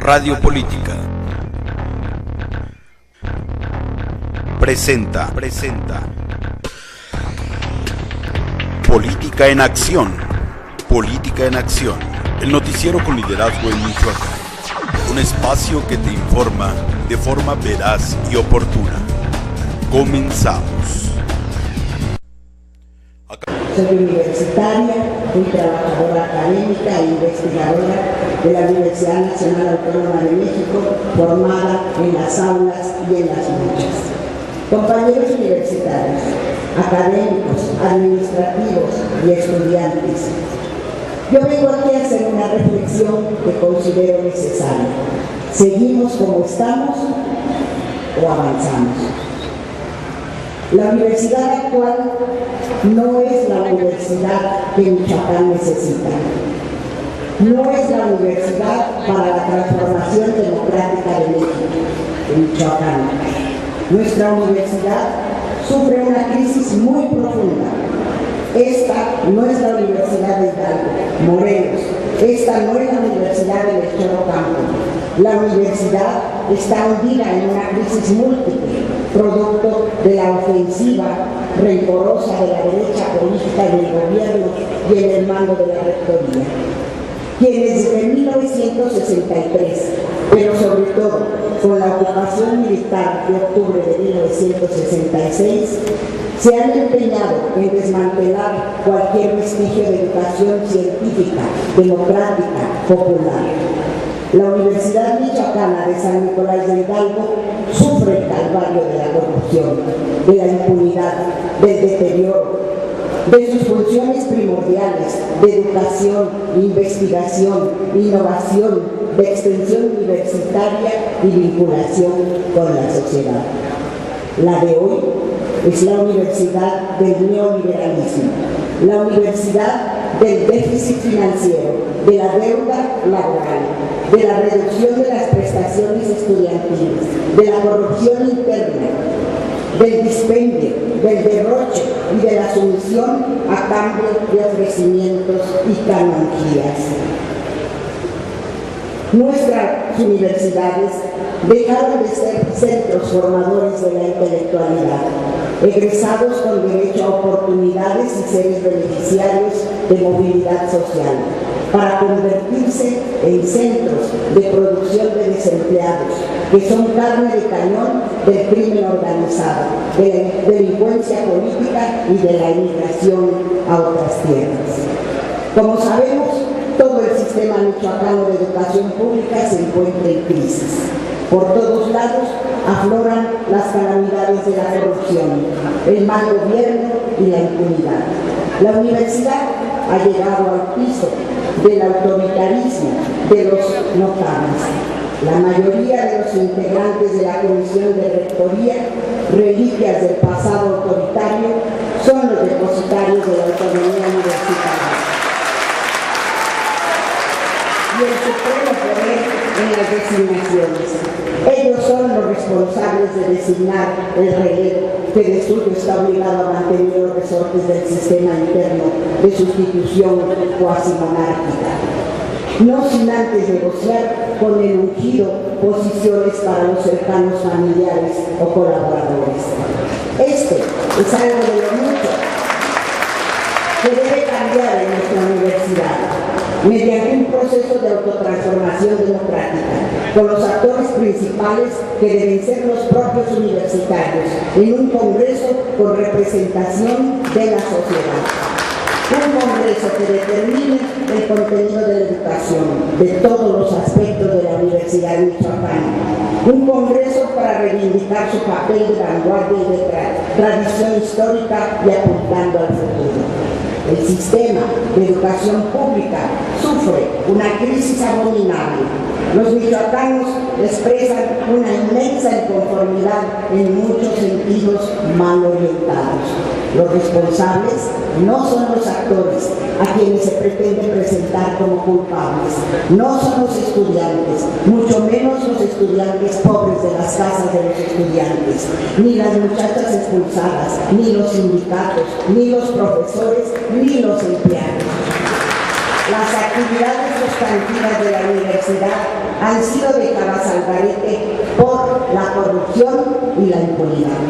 Radio Política presenta Política en Acción. Política en Acción, el noticiero con liderazgo en Michoacán. Un espacio que te informa de forma veraz y oportuna. Comenzamos. Soy universitaria, fui trabajadora académica e investigadora de la Universidad Nacional Autónoma de México, formada en las aulas y en las luchas. Compañeros universitarios, académicos, administrativos y estudiantes, yo vengo aquí a hacer una reflexión que considero necesaria. ¿Seguimos como estamos o avanzamos? La universidad actual no es la universidad que Michoacán necesita. No es la universidad para la transformación democrática de México, de Michoacán. Nuestra universidad sufre una crisis muy profunda. Esta no es la Universidad de Hidalgo, Morelos. Esta no es la Universidad de Melchor Ocampo. La universidad está hundida en una crisis múltiple, producto de la ofensiva rencorosa de la derecha política del gobierno y en el mando de la rectoría, quienes desde 1963, pero sobre todo con la ocupación militar de octubre de 1966, se han empeñado en desmantelar cualquier vestigio de educación científica, democrática, popular. La Universidad Michoacana de San Nicolás de Hidalgo sufre el calvario de la corrupción, de la impunidad, del deterioro, de sus funciones primordiales de educación, investigación, innovación, de extensión universitaria y vinculación con la sociedad. La de hoy es la universidad del neoliberalismo, la universidad del déficit financiero, de la deuda laboral, de la reducción de las prestaciones estudiantiles, de la corrupción interna, del dispendio, del derroche y de la sumisión a cambio de ofrecimientos y canonjías. Nuestras universidades dejaron de ser centros formadores de la intelectualidad, egresados con derecho a oportunidades y seres beneficiarios de movilidad social, para convertirse en centros de producción de desempleados, que son carne de cañón del crimen organizado, de la delincuencia política y de la inmigración a otras tierras. Como sabemos, todo el sistema michoacano de educación pública se encuentra en crisis. Por todos lados afloran las calamidades de la corrupción, el mal gobierno y la impunidad. La universidad ha llegado al piso del autoritarismo de los notables. La mayoría de los integrantes de la Comisión de Rectoría, reliquias del pasado autoritario, son los depositarios de la autonomía universitaria y el supremo poder en las designaciones. Ellos son los responsables de designar el relevo que de suyo está obligado a mantener los resortes del sistema interno de sustitución cuasi monárquica, no sin antes negociar con el ungido posiciones para los cercanos familiares o colaboradores. Este es algo de lo mucho que debe cambiar en nuestra universidad, mediante un proceso de autotransformación democrática, con los actores principales que deben ser los propios universitarios, en un congreso con representación de la sociedad. Un congreso que determine el contenido de la educación, de todos los aspectos de la Universidad Michoacana. Un congreso para reivindicar su papel de vanguardia y de tradición histórica y apuntando al futuro. El sistema de educación pública sufre una crisis abominable. Los michoacanos expresan una inmensa inconformidad en muchos sentidos mal orientados. Los responsables no son los actores a quienes se pretende presentar como culpables, no son los estudiantes, mucho menos los estudiantes pobres de las casas de los estudiantes, ni las muchachas expulsadas, ni los sindicatos, ni los profesores, ni los empleados. las actividades sustantivas de la universidad han sido dejadas al garete por la corrupción y la impunidad.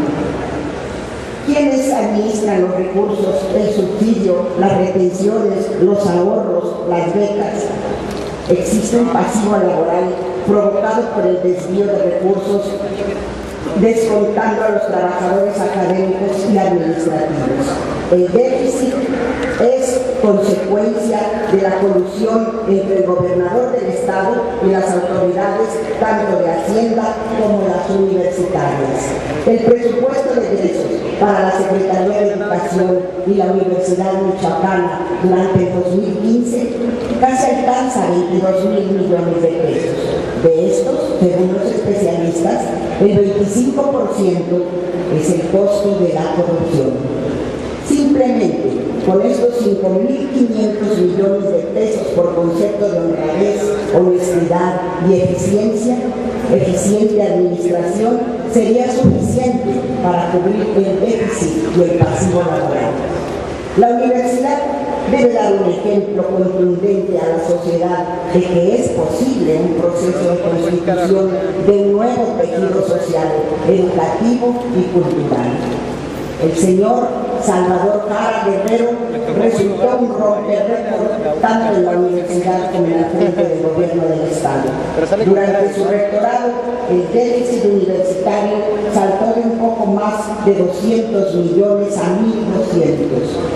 ¿Quiénes administran los recursos, el subsidio, las retenciones, los ahorros, las becas? Existe un pasivo laboral provocado por el desvío de recursos, descontando a los trabajadores académicos y administrativos. El déficit es consecuencia de la colusión entre el gobernador del Estado y las autoridades, tanto de Hacienda como las universitarias. El presupuesto de egresos para la Secretaría de Educación y la Universidad Michoacana durante el 2015 casi alcanza 22,000 millones de pesos. De estos, según los especialistas, el 25% es el costo de la corrupción. Simplemente, con estos 5.500 millones de pesos por concepto de honradez, honestidad y eficiente administración, sería suficiente para cubrir el déficit y el pasivo laboral. La universidad debe dar un ejemplo contundente a la sociedad de que es posible un proceso de constitución de un nuevo tejido social, educativo y cultural. El señor Salvador Jara Guerrero resultó un romperrécord tanto en la universidad como en la frente del gobierno del Estado. Durante su rectorado, el déficit universitario saltó de un poco más de 200 millones a 1.200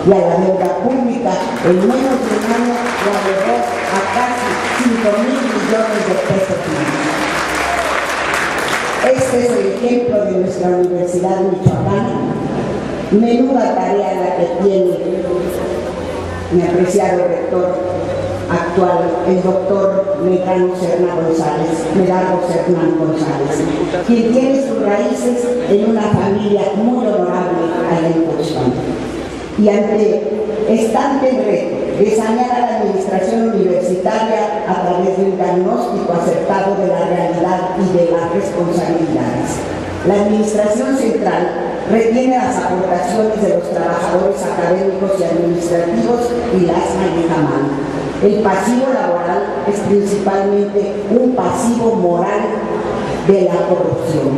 y a la deuda pública en menos de un año la elevó a casi 5.000 millones de pesos. Este es el ejemplo de nuestra Universidad Michoacana. Menuda tarea la que tiene mi apreciado rector actual, el doctor Medrano Hernán González, quien tiene sus raíces en una familia muy honorable allá en Tuxpan. Y ante estante reto de sanear a la administración universitaria a través de un diagnóstico acertado de la realidad y de las responsabilidades. La administración central retiene las aportaciones de los trabajadores académicos y administrativos y las maneja mal. El pasivo laboral es principalmente un pasivo moral de la corrupción.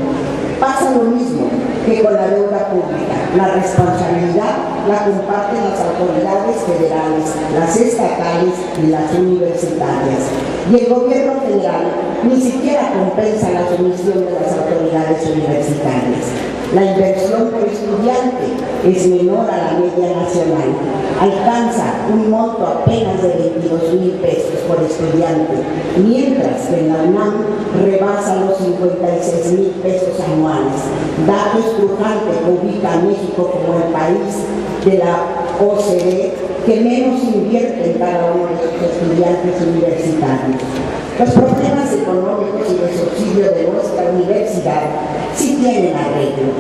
Pasa lo mismo que con la deuda pública. La responsabilidad la comparten las autoridades federales, las estatales y las universitarias. Y el gobierno federal ni siquiera compensa la sumisión de las autoridades universitarias. La inversión por estudiante es menor a la media nacional. Alcanza un monto apenas de 22,000 pesos por estudiante, mientras que en la UNAM rebasa los 56,000 pesos anuales. Dato estrujante que ubica a México como el país de la OCDE que menos invierte en cada uno de sus estudiantes universitarios. Los problemas económicos y de subsidio de nuestra universidad sí tienen arreglo,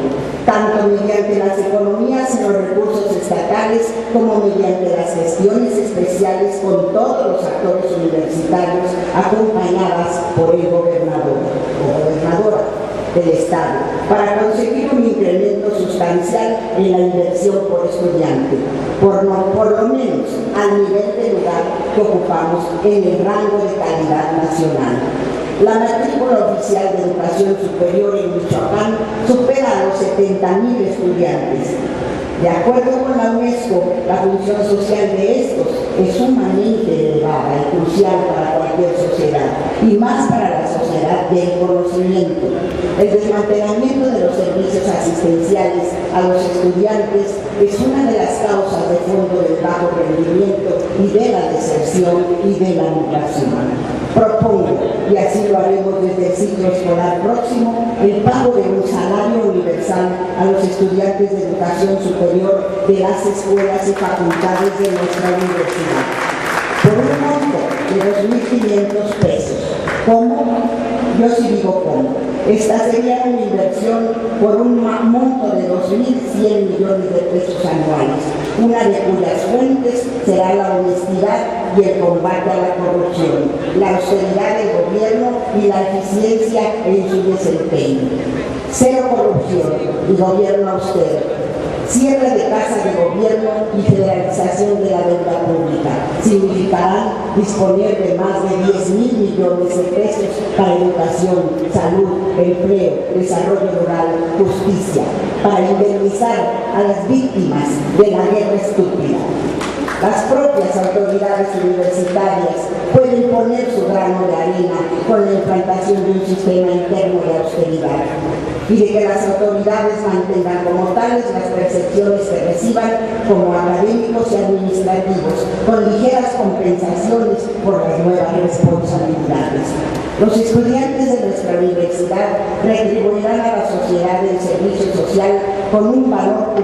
tanto mediante las economías en los recursos estatales como mediante las gestiones especiales con todos los actores universitarios acompañadas por el gobernador o gobernadora del Estado para conseguir un incremento sustancial en la inversión por estudiante, por lo menos al nivel de lugar que ocupamos en el rango de calidad nacional. La matrícula oficial de educación superior en Michoacán supera a los 70,000 estudiantes. De acuerdo con la UNESCO, la función social de estos es sumamente elevada y crucial para cualquier sociedad, y más para la sociedad del conocimiento. El desmantelamiento de los servicios asistenciales a los estudiantes es una de las causas de fondo del bajo rendimiento y de la deserción y de la migración. Propongo, y así lo haremos desde el ciclo escolar próximo, el pago de un salario universal a los estudiantes de educación superior de las escuelas y facultades de nuestra universidad, por un monto de 2.500 pesos. ¿Cómo? Yo sí digo cómo. Esta sería una inversión por un monto de 2.100 millones de pesos anuales, una de cuyas fuentes será la honestidad y el combate a la corrupción, la austeridad del gobierno y la eficiencia en su desempeño. Cero corrupción y gobierno austero. cierre de casas de gobierno y federalización de la deuda pública significarán disponer de más de 10.000 millones de pesos para educación, salud, empleo, desarrollo rural, justicia, para indemnizar a las víctimas de la guerra estúpida. Las propias autoridades universitarias pueden poner su grano de arena con la implantación de un sistema interno de austeridad y de que las autoridades mantengan como tales las percepciones que reciban como académicos y administrativos, con ligeras compensaciones por las nuevas responsabilidades. Los estudiantes de nuestra universidad retribuirán a la sociedad el servicio social con un valor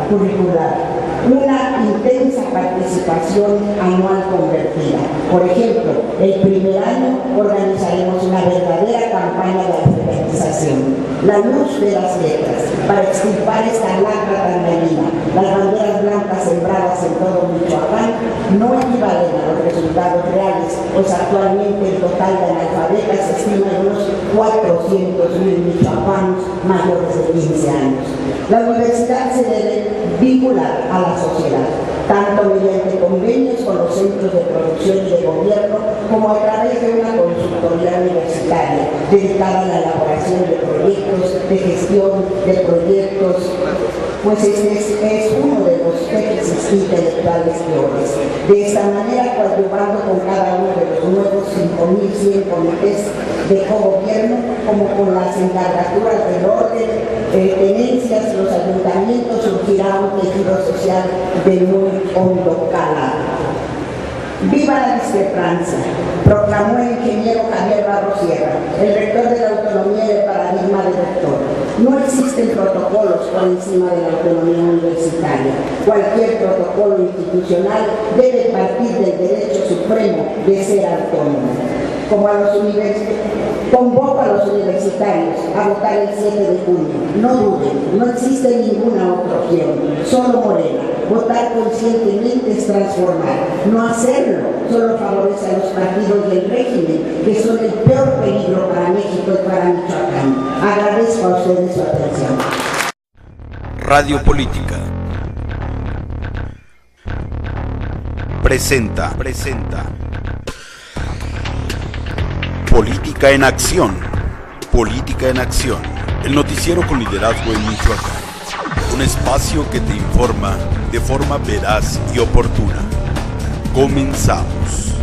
curricular, una intensa participación anual convertida. Por ejemplo, el primer año organizaremos una verdadera campaña de alfabetización, la luz de las letras, para extirpar esta lacra tan dañina. Las banderas blancas sembradas en todo Michoacán no equivalen a los resultados reales, pues actualmente el total de analfabetas se estima en unos 400.000 michoacanos mayores de 15 años. La universidad se debe vincular a la sociedad, tanto mediante convenios con los centros de producción y de gobierno, como a través de una consultoría universitaria dedicada a la elaboración de proyectos, de gestión de proyectos, pues este es uno de los déficits intelectuales peores. De esta manera, coadyuvando con cada uno de los nuevos 5.100 comités de cogobierno, como con las encargaturas del orden, tenencias, los ayuntamientos, surgirá un tejido social de muy hondo calado. ¡Viva la discrepancia!, proclamó el ingeniero Javier Barros Sierra, el rector de la autonomía y el paradigma del rector. No existen protocolos por encima de la autonomía universitaria. Cualquier protocolo institucional debe partir del derecho supremo de ser autónomo. Convoco a los universitarios a votar el 7 de junio. No duden, no existe ninguna otra opción, solo Morena. Votar conscientemente es transformar. No hacerlo solo favorece a los partidos del régimen, que son el peor peligro para México y para Michoacán. Agradezco a ustedes su atención. Radio Política presenta Política en Acción. Política en Acción, el noticiero con liderazgo en Michoacán. Un espacio que te informa de forma veraz y oportuna. Comenzamos.